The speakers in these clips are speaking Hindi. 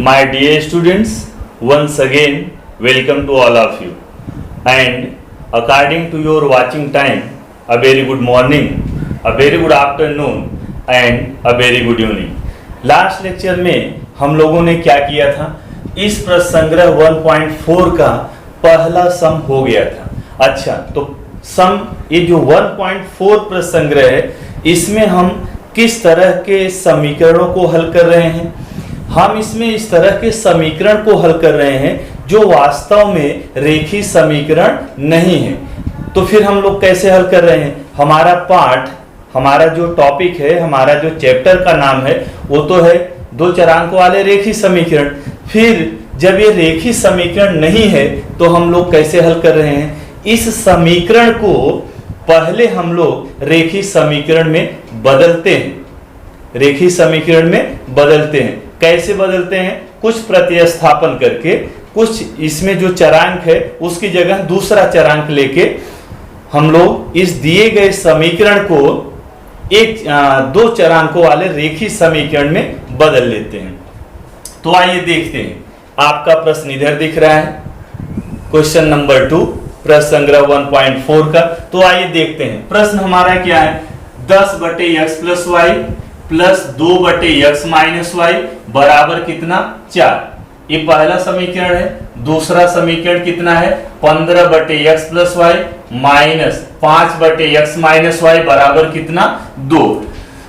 My dear students, once again, welcome to all of you. And according to your watching time, a very good morning, a very good afternoon and a very good evening. Last lecture में हम लोगों ने क्या किया था? इस प्रश्न संग्रह 1.4 का पहला सम हो गया था। अच्छा, तो सम ये जो 1.4 प्रश्न संग्रह है, इसमें हम किस तरह के समीकरणों को हल कर रहे हैं? हम इसमें इस तरह के समीकरण को हल कर रहे हैं जो वास्तव में रेखीय समीकरण नहीं है। तो फिर हम लोग कैसे हल कर रहे हैं? हमारा पाठ, हमारा जो टॉपिक है, हमारा जो चैप्टर का नाम है, वो तो है दो चरांकों वाले रेखीय समीकरण। फिर जब ये रेखीय समीकरण नहीं है तो हम लोग कैसे हल कर रहे हैं? इस समीकरण को पहले हम लोग रेखीय समीकरण में बदलते हैं। रेखीय समीकरण में बदलते हैं। कैसे बदलते हैं? कुछ प्रतिस्थापन करके, कुछ इसमें जो चरांक है उसकी जगह दूसरा चरांक लेके हम लोग इस दिए गए समीकरण को दो चरांकों वाले रेखीय समीकरण में बदल लेते हैं। तो आइए देखते हैं। आपका प्रश्न इधर दिख रहा है, क्वेश्चन नंबर 2, प्रश्न संग्रह 1.4 का। तो आइए देखते हैं। प्रश्न हमारा क्या है? 10/x + y plus 2/x - y बराबर कितना? 4। ये पहला समीकरण है। दूसरा समीकरण कितना है? 15/x + y minus 5/x - y बराबर कितना? 2।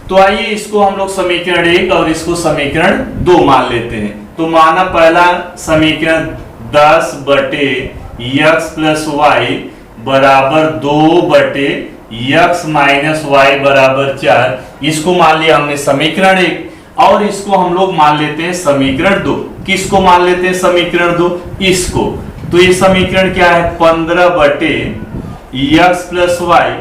तो आइए इसको हम लोग समीकरण 1 और इसको समीकरण 2 मान लेते हैं। तो माना पहला समीकरण 10/x + y बराबर 2/x - y बराबर 4। इसको मान लिया हमने समीकरण 1 और इसको हम लोग मान लेते हैं समीकरण 2। किसको मान लेते हैं समीकरण 2? इसको। तो ये समीकरण क्या है? 15/x + y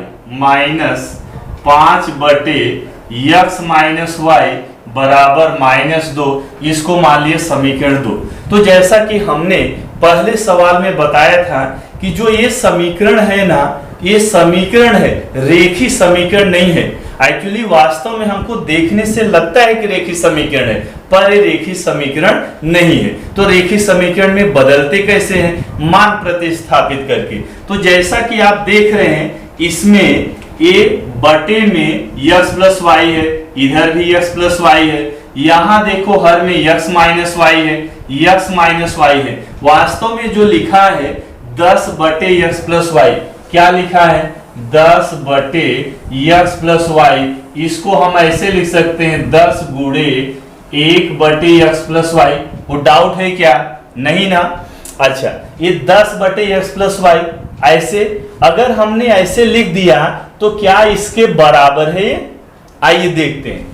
minus 5/x - y बराबर -2। इसको मान लिया समीकरण 2। तो जैसा कि हमने पहले सवाल में बताया था कि जो ये समीकरण है ना, ये समीकरण है, रेखीय समीकरण नहीं है। एक्चुअली वास्तव में हमको देखने से लगता है कि रेखीय समीकरण है, पर ये रेखीय समीकरण नहीं है। तो रेखीय समीकरण में बदलते कैसे हैं? मान प्रतिस्थापित करके। तो जैसा कि आप देख रहे हैं, इसमें a बटे में x + y है, इधर भी x + y है, यहां देखो हर में x - y है, x - y है। वास्तव में जो लिखा है 10/x + y, क्या लिखा है? 10/x + y। इसको हम ऐसे लिख सकते हैं 10 × 1/x + y। वो डाउट है क्या? नहीं ना। अच्छा, ये 10/x + y ऐसे अगर हमने ऐसे लिख दिया तो क्या इसके बराबर है? आइए देखते हैं।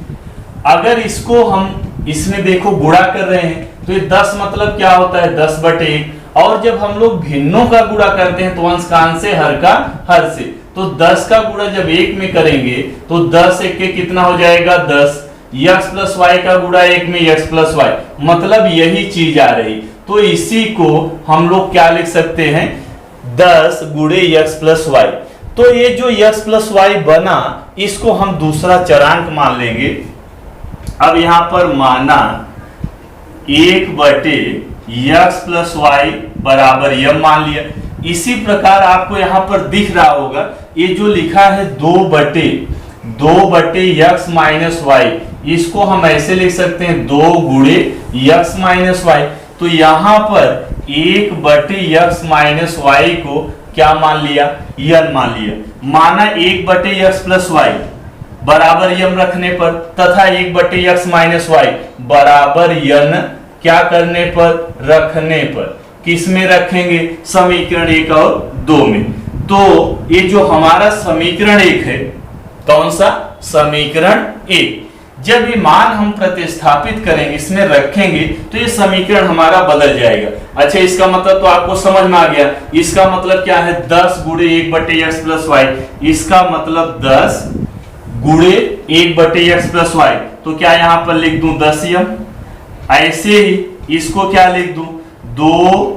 अगर इसको हम इसमें देखो गुणा कर रहे हैं तो ये 10 मतलब क्या होता है? 10/1। और जब हम लोग भिन्नों का गुणा करते हैं तो अंश का अंश से, हर का हर से। तो 10 का गुणा जब 1 में करेंगे तो 10 1 के कितना हो जाएगा? 10। x + y का गुणा 1 में x + y, मतलब यही चीज आ रही। तो इसी को हम लोग क्या लिख सकते हैं? 10 × x + y। तो ये जो x + y बना, इसको हम दूसरा चरांक मान लेंगे। अब यहां पर माना 1/x + y बराबर m मान लिया। इसी प्रकार आपको यहां पर दिख रहा होगा, ये जो लिखा है 2/x - y, इसको हम ऐसे लिख सकते हैं 2 × x - y। तो यहां पर 1/x - y को क्या मान लिया? n मान लिया। माना 1/x + y बराबर m रखने पर तथा 1/x - y बराबर n क्या करने पर? रखने पर। किस में रखेंगे? समीकरण 1 और 2 में। तो ये जो हमारा समीकरण 1 है, कौन सा? समीकरण 1। जब ये मान हम प्रतिस्थापित करेंगे, इसमें रखेंगे, तो ये समीकरण हमारा बदल जाएगा। अच्छा, इसका मतलब तो आपको समझ में आ गया। इसका मतलब क्या है? 10 × 1/x + y। इसका मतलब 10 × 1/x + y। तो क्या यहां पर लिख दूं 10m? ऐसे ही इसको क्या लिख दूं? 2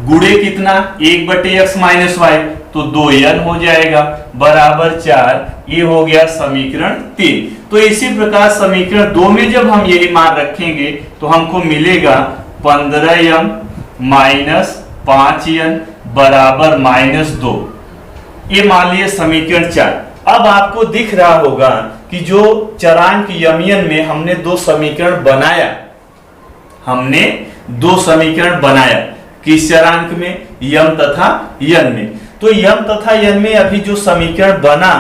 × कितना? 1/x - y। तो 2n हो जाएगा बराबर 4। ये हो गया समीकरण 3। तो इसी प्रकार समीकरण 2 में जब हम यही मान रखेंगे तो हमको मिलेगा 15m माइनस 5n बराबर -2। ये मान लिए समीकरण 4। अब आपको दिख रहा होगा कि जो चरांक यमियन में हमने दो समीकरण बनाया किस चरांक में, यम तथा यन में। तो यम तथा यन में अभी जो समीकरण बना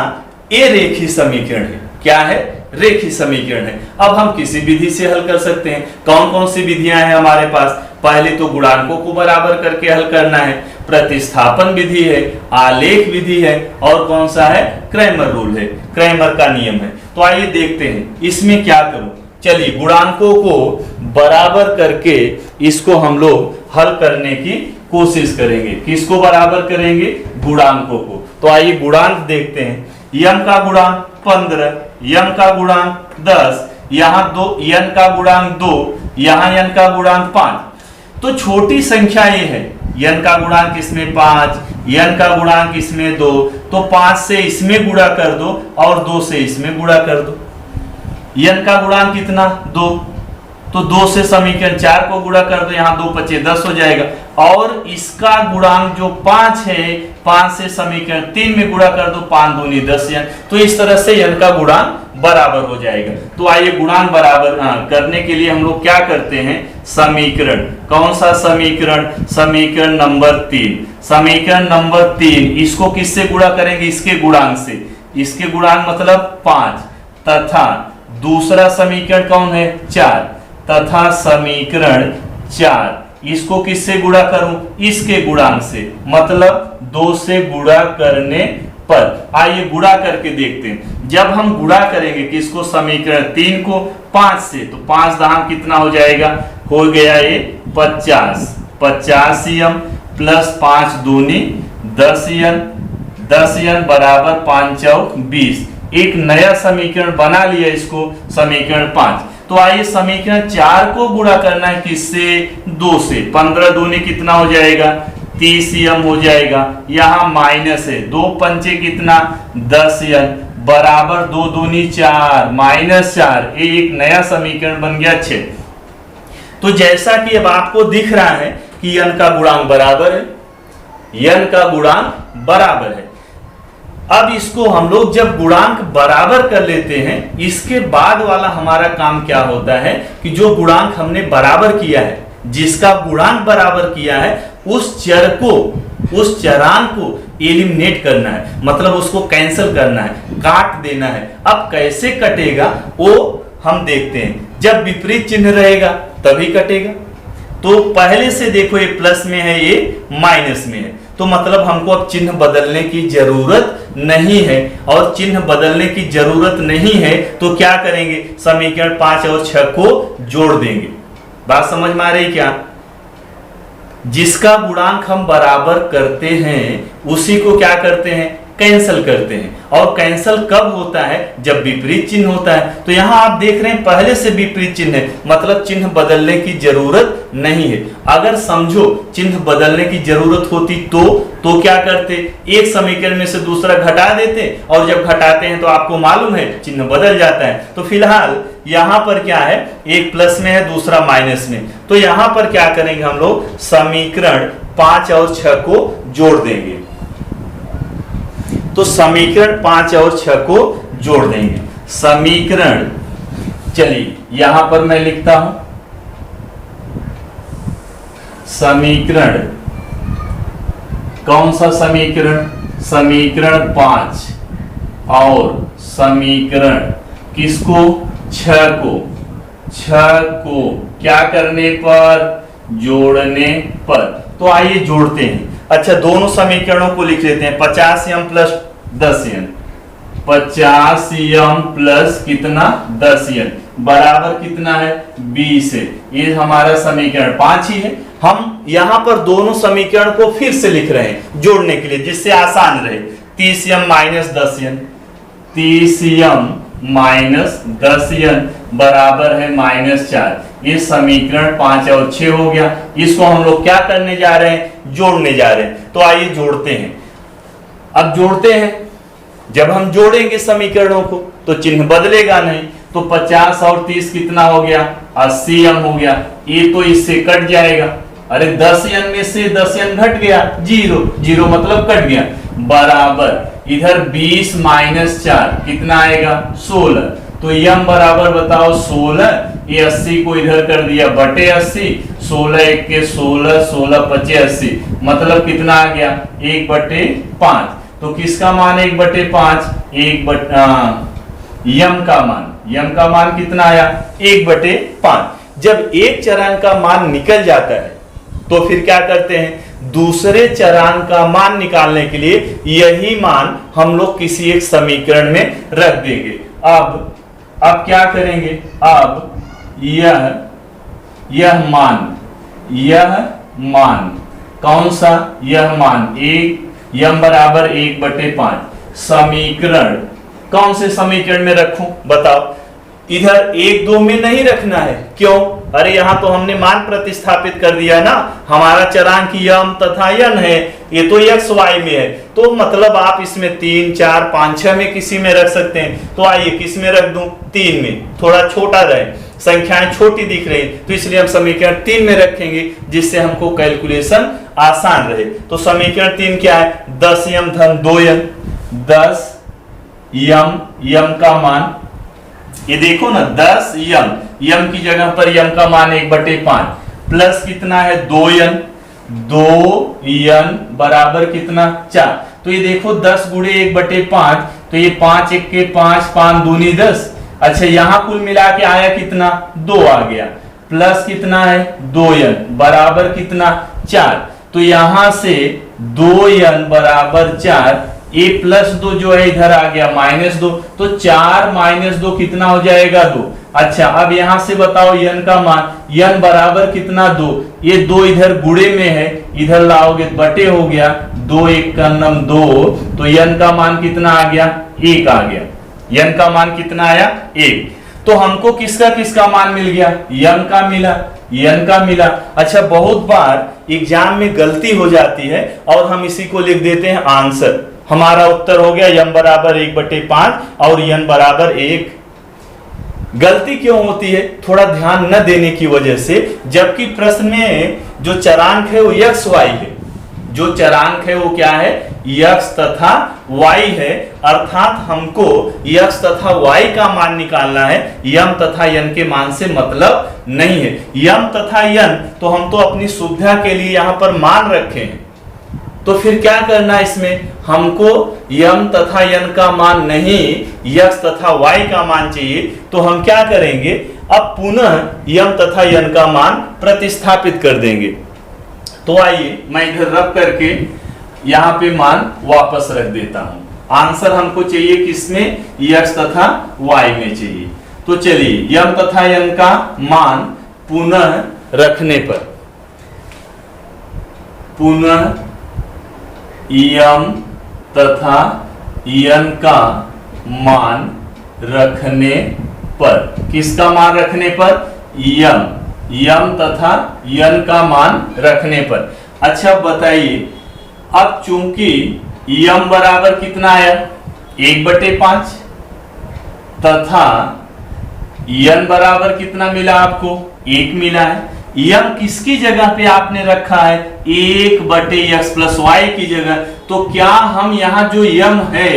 ये रेखीय समीकरण है। क्या है? रेखीय समीकरण है। अब हम किसी विधि से हल कर सकते हैं। कौन कौन सी विधियां हैं हमारे पास? पहले तो गुणांकों को बराबर करके हल करना है, प्रतिस्थापन विधि है, आलेख विधि है, और कौन सा है? क्रैमर रूल है, क्रैमर का नियम है। तो आइए देखते हैं इसमें क्या करूं। चलिए गुणांकों को बराबर करके इसको हम लोग हल करने की कोशिश करेंगे। किसको बराबर करेंगे? गुणांकों को। तो आइए गुणांक देखते हैं। यम का गुणांक 15, यम का गुणांक 10, यहाँ 2 यन का गुणांक 2, यहाँ यन का गुणांक 5। तो छोटी संख्या ये है, यन का गुणांक इसमें 5, यन का गुणांक इसमें 2, तो 5 से इसमें गुणा कर दो और 2 से इसमें गुणा कर दो। यन का गुणांक कितना? 2, तो 2 से समीकरण 4 को गुणा कर दो, यहाँ 2 5 10 हो जाएगा। और इसका गुणांक जो 5 है, 5 से समीकरण 3 में गुणा कर दो, 5 दूनी 10 यन। तो इस तरह से यन का गुणांक बराबर हो जाएगा। तो आइए गुणांक बराबर करने के लिए हम लोग क्या करते हैं? समीकरण, कौन सा समीकरण? समीकरण नंबर 3। समीकरण नंबर 3 इसको किससे गुणा करेंगे? इसके गुणांक से। इसके गुणांक मतलब 5, तथा दूसरा समीकरण कौन है? 4, तथा समीकरण 4 इसको किससे गुणा करूं? इसके गुणांक से, मतलब 2 से गुणा करने पर। आइए गुणा करके देखते हैं। जब हम गुणा करेंगे किसको? समीकरण 3 को 5 से, तो 5 दहाम कितना हो जाएगा? हो गया ये 50, 50m प्लस 5 दूनी 10n, 10n बराबर 5 चौक 20। एक नया समीकरण बना लिया इसको, समीकरण 5। तो आइए समीकरण 4 को गुणा करना है किससे? 2 से। 15 दूनी कितना हो जाएगा? 30m हो जाएगा। यहाँ माइनस है, 2 पंचे कितना? 10n बराबर 2 दूनी 4, -4। ये एक नया समीकरण बन गया 6। तो जैसा कि अब आपको दिख रहा है कि यन का गुणांक बराबर है, यन का गुणांक बराबर है। अब इसको हम लोग जब गुणांक बराबर कर लेते हैं, इसके बाद वाला हमारा काम क्या होता है कि जो गुणांक हमने बराबर किया है, जिसका गुणांक बराबर किया है, उस चर को, उस चरांक को एलिमिनेट करना है, मतलब उसको कैंसिल करना है, काट देना है। अब कैसे कटेगा वो हम देखते हैं। जब विपरीत चिन्ह रहेगा तभी कटेगा। तो पहले से देखो ये प्लस में है, ये माइनस में है, तो मतलब हमको अब चिन्ह बदलने की जरूरत नहीं है। और चिन्ह बदलने की जरूरत नहीं है तो क्या करेंगे? समीकरण 5 और 6 को जोड़ देंगे। बात समझ में आ रही क्या? जिसका गुणांक हम बराबर करते हैं उसी को क्या करते हैं? कैंसिल करते हैं। और कैंसिल कब होता है? जब विपरीत चिन्ह होता है। तो यहां आप देख रहे हैं पहले से विपरीत चिन्ह है, मतलब चिन्ह बदलने की जरूरत नहीं है। अगर समझो चिन्ह बदलने की जरूरत होती तो क्या करते? एक समीकरण में से दूसरा घटा देते, और जब घटाते हैं तो आपको मालूम है चिन्ह बदल जाता है। तो फिलहाल यहां पर क्या है? एक प्लस में है, दूसरा माइनस में। तो यहां पर क्या करेंगे हम लोग? समीकरण 5 और 6 को जोड़ देंगे। तो समीकरण 5 और 6 को जोड़ देंगे। समीकरण, चलिए यहां पर मैं लिखता हूं समीकरण, कौन सा समीकरण? समीकरण 5 और समीकरण किसको? 6 को। 6 को क्या करने पर? जोड़ने पर। तो आइए जोड़ते हैं। अच्छा, दोनों समीकरणों को लिख लेते हैं। 50m plus 10n, 50m plus कितना? 10n बराबर कितना है? 20 है। ये हमारा समीकरण 5 ही है। हम यहां पर दोनों समीकरण को फिर से लिख रहे हैं जोड़ने के लिए, जिससे आसान रहे। 30m minus 10n, 30m minus 10n बराबर है -4। ये समीकरण 5 और 6 हो गया। इसको हम लोग क्या करने जा रहे हैं? जोड़ने जा रहे हैं। तो आइए जोड़ते हैं। अब जोड़ते हैं। जब हम जोड़ेंगे समीकरणों को तो चिन्ह बदलेगा नहीं, तो 50 और 30 कितना हो गया, 80 m हो गया। ये तो इससे कट जाएगा, अरे 10 n में से 10 n घट गया, 0 0 मतलब कट गया, बराबर इधर 20 माइनस 4 कितना आएगा, 16। तो m बराबर बताओ 16, ये 80 को इधर कर दिया बटे 80, 16 1 के 16, 16 पचे 80, मतलब कितना आ गया, 1/5। तो किसका मान 1/5, यम का मान कितना आया, 1/5। जब एक चरांक का मान निकल जाता है तो फिर क्या करते हैं, दूसरे चरांक का मान निकालने के लिए यही मान हम लोग किसी एक समीकरण में रख देंगे। अब क्या करेंगे, अब यह मान कौन सा, यह मान यम बराबर 1/5 समीकरण कौन से समीकरण में रखूं बताओ। इधर 1 2 में नहीं रखना है, क्यों, अरे यहां तो हमने मान प्रतिस्थापित कर दिया ना, हमारा चरांक यम तथा यन है, ये तो x y में है, तो मतलब आप इसमें 3 4 5 6 में किसी में रख सकते हैं। तो आइए किस में रख दूं, 3 में, थोड़ा छोटा रहे, संख्याएं छोटी दिख रही, तो इसलिए हम समीकरण 3 में रखेंगे, जिससे हमको कैलकुलेशन आसान रहे। तो समीकरण 3 क्या है, 10m धन 2n, 10m का मान, ये देखो ना 10m, m की जगह पर m का मान 1/5 प्लस कितना है 2n, 2n बराबर कितना 4। तो ये देखो 10 गुणे 1/5, तो ये 5 1 के 5, 5 दूनी 10। अच्छा यहां कुल मिला के आया कितना, 2 आ गया, प्लस कितना है 2n बराबर कितना 4। तो यहां से 2n बराबर 4, a प्लस 2 जो है इधर आ गया -2, तो 4 -2 कितना हो जाएगा 2। अच्छा अब यहां से बताओ n का मान, n बराबर कितना 2, ये 2 इधर गुणे में है, इधर लाओगे बटे हो गया, 2 1 का 2, तो n का मान कितना आ गया, 1 आ गया, n का मान कितना आया 1। तो हमको किसका मान मिल गया, n का मिला। अच्छा बहुत बार एग्जाम में गलती हो जाती है और हम इसी को लिख देते हैं आंसर। हमारा उत्तर हो गया m बराबर 1/5 और n बराबर 1। गलती क्यों होती है, थोड़ा ध्यान न देने की वजह से, जबकि प्रश्न में जो चरांक है वो x y है, जो चरांक है वो क्या है, x तथा y है, अर्थात हमको x तथा y का मान निकालना है, m तथा n के मान से मतलब नहीं है। m तथा n तो हम तो अपनी सुविधा के लिए यहां पर मान रखे हैं, तो फिर क्या करना है, इसमें हमको m तथा n का मान नहीं, x तथा y का मान चाहिए। तो हम क्या करेंगे, अब पुनः m तथा n का मान प्रतिस्थापित कर देंगे। तो आइए मैं इधर रख करके यहां पे मान वापस रख देता हूं। आंसर हमको चाहिए किसमें, x तथा y में चाहिए। तो चलिए m तथा n का मान पुनः रखने पर, पुनः m तथा n का मान रखने पर, किसका मान रखने पर, m तथा n का मान रखने पर। अच्छा बताइए, अब चूंकि m बराबर कितना आया 1/5 तथा n बराबर कितना मिला आपको, 1 मिला है, m किसकी जगह पे आपने रखा है, 1/x + y की जगह। तो क्या हम यहाँ जो m है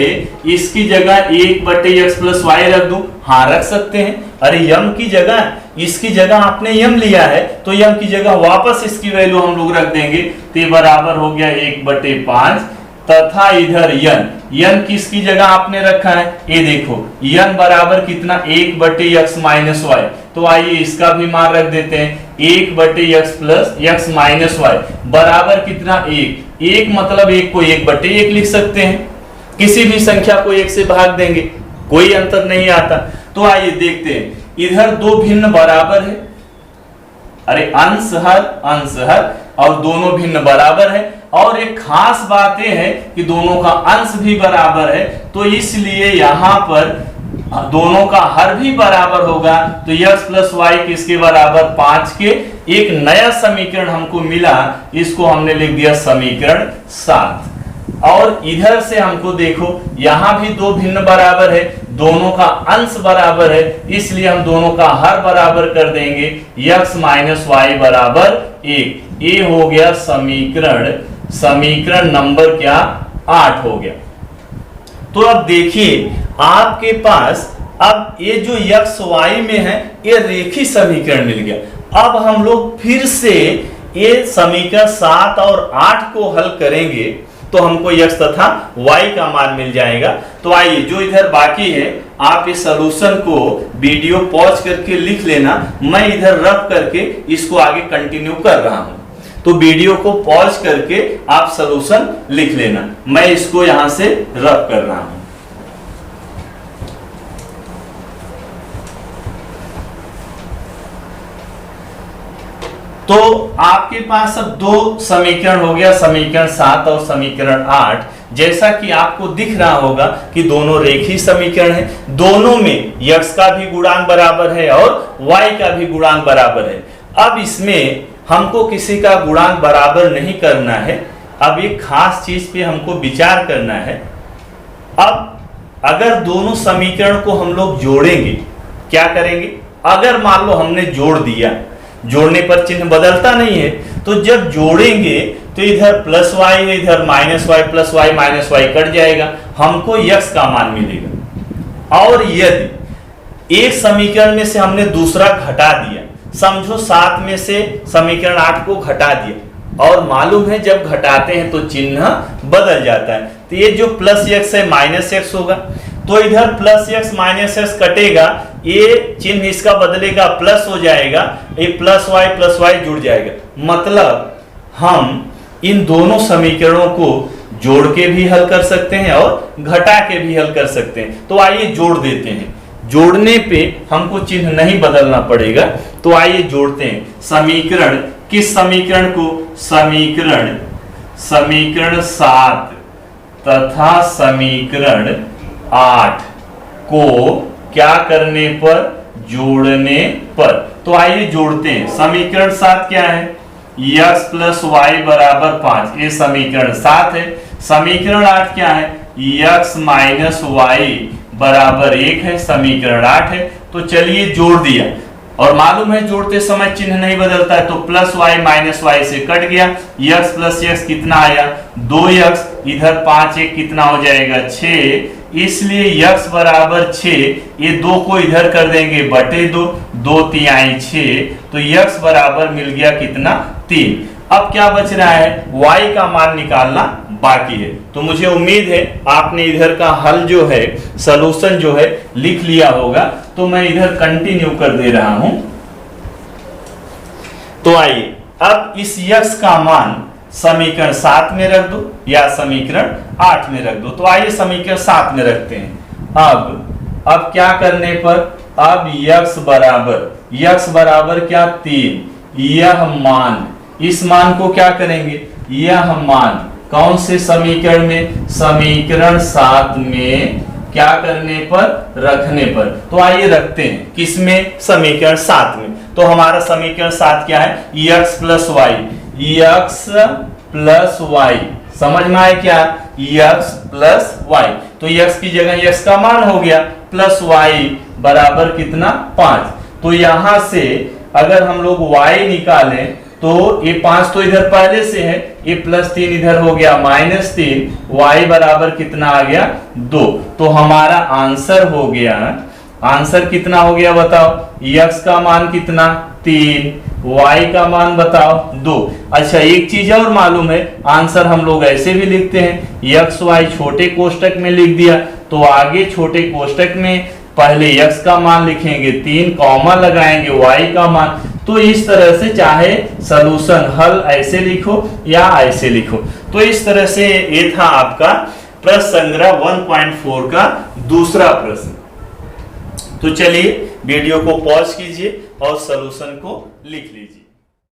इसकी जगह 1/x + y रख दूं, हाँ रख सकते हैं। अरे m की जगह, इसकी जगह आपने m लिया है, तो m की जगह वापस इसकी वैल्यू हम लोग रख देंगे, तो ये बराबर हो गया 1/5 तथा इधर n किसकी जगह आपने रखा है, ये देखो n बराबर कितना 1/x - y। तो आइए इसका भी मान रख देते हैं, 1/x + x - y बराबर कितना 1 मतलब 1 को 1/1 लिख सकते हैं, किसी भी संख्या को 1 से भाग देंगे, कोई अंतर नहीं आता। तो आइए देखते हैं, इधर दो भिन्न बराबर है, अरे अंश हर और दोनों भिन्न बराबर है, और एक खास बात यह है कि दोनों का अंश भी बराबर है, तो इसलिए यहां पर दोनों का हर भी बराबर होगा। तो x + y किसके बराबर, 5 के। एक नया समीकरण हमको मिला, इसको हमने लिख दिया समीकरण 7। और इधर से हमको देखो यहां भी दो भिन्न बराबर है, दोनों का अंश बराबर है, इसलिए हम दोनों का हर बराबर कर देंगे, x माइनस वाई बराबर 1। ये हो गया समीकरण नंबर क्या 8 हो गया। तो अब देखिए आपके पास अब ये जो x y में है ये रेखीय समीकरण मिल गया। अब हम लोग फिर से ये समीकरण 7 और 8 को हल करेंगे तो हमको x तथा y का मान मिल जाएगा। तो आइए जो इधर बाकी है आप इस सलूशन को वीडियो पॉज करके लिख लेना, मैं इधर रफ करके इसको आगे कंटिन्यू कर रहा हूं। तो वीडियो को पॉज करके आप सलूशन लिख लेना, मैं इसको यहां से रफ कर रहा हूं। तो आपके पास अब दो समीकरण हो गया, समीकरण 7 और समीकरण 8। जैसा कि आपको दिख रहा होगा कि दोनों रेखीय समीकरण हैं, दोनों में x का भी गुणांक बराबर है और y का भी गुणांक बराबर है। अब इसमें हमको किसी का गुणांक बराबर नहीं करना है, अब एक खास चीज पे हमको विचार करना है। अब अगर दोनों समीकरण को हम लोग जोड़ेंगे, क्या करेंगे, अगर मान लो हमने जोड़ दिया, जोड़ने पर चिन्ह बदलता नहीं है, तो जब जोड़ेंगे तो इधर प्लस वाई है, इधर minus Y, plus Y minus Y cut जाएगा, हमको x का मान मिलेगा। और यदि एक समीकरण में से हमने दूसरा घटा दिया, समझो 7 में से समीकरण 8 को घटा दिया, और मालूम है जब घटाते हैं तो चिन्ह बदल जाता है, तो ये जो प्लस x है माइनस x होगा, तो इधर प्लस x माइनस x कटेगा, ये चिन्ह इसका बदलेगा, प्लस हो जाएगा, ये प्लस वाई जुड़ जाएगा। मतलब हम इन दोनों समीकरणों को जोड़ के भी हल कर सकते हैं और घटा के भी हल कर सकते हैं। तो आइए जोड़ देते हैं, जोड़ने पे हमको चिन्ह नहीं बदलना पड़ेगा। तो आइए जोड़ते हैं समीकरण, किस समीकरण को, समीकरण 7 तथा समीकरण 8 को क्या करने पर, जोड़ने पर। तो आइए जोड़ते हैं। समीकरण 7 क्या है, x प्लस वाई बराबर 5, ये समीकरण 7 है। समीकरण 8 क्या है, x माइनस वाई बराबर 1 है, समीकरण 8 है। तो चलिए जोड़ दिया, और मालूम है जोड़ते समय चिन्ह नहीं बदलता है, तो प्लस वाई माइनस वाई से कट गया, x प्लस x कितना आया 2x, इधर 5 1 कितना हो जाएगा 6, इसलिए x बराबर 6, ये 2 को इधर कर देंगे बटे 2, 2 तिहाई 6, तो x बराबर मिल गया कितना 3। अब क्या बच रहा है, y का मान निकालना बाकी है। तो मुझे उम्मीद है आपने इधर का हल जो है, सलूशन जो है लिख लिया होगा, तो मैं इधर कंटिन्यू कर दे रहा हूं। तो आइए अब इस x का मान समीकरण 7 में रख दो या समीकरण 8 में रख दो। तो आइए समीकरण 7 में रखते हैं। अब क्या करने पर, अब x बराबर क्या 3, यह मान, इस मान को क्या करेंगे, यह मान कौन से समीकरण में, समीकरण 7 में क्या करने पर, रखने पर। तो आइए रखते हैं, किसमें, समीकरण 7 में। तो हमारा समीकरण 7 क्या है, x प्लस वाई, समझ में आए क्या, x प्लस वाई। तो x की जगह x का मान हो गया, प्लस वाई बराबर कितना 5। तो यहां से अगर हम लोग y निकालें तो ये 5 तो इधर पहले से है, ये प्लस 3 इधर हो गया -3, y बराबर कितना आ गया 2। तो हमारा आंसर हो गया, आंसर कितना हो गया बताओ, x का मान कितना 3, y का मान बताओ 2। अच्छा एक चीज और मालूम है, आंसर हम लोग ऐसे भी लिखते हैं, x y छोटे कोष्टक में लिख दिया, तो आगे छोटे कोष्टक में पहले x का मान लिखेंगे, 3 कॉमा लगाएंगे y का मान। तो इस तरह से चाहे सलूशन हल ऐसे लिखो या ऐसे लिखो। तो इस तरह से ये था आपका प्रश्न संग्रह 1.4 का दूसरा प्रश्न। तो चलिए वीडियो को पॉज कीजिए और सलूशन को लिख लीजिए।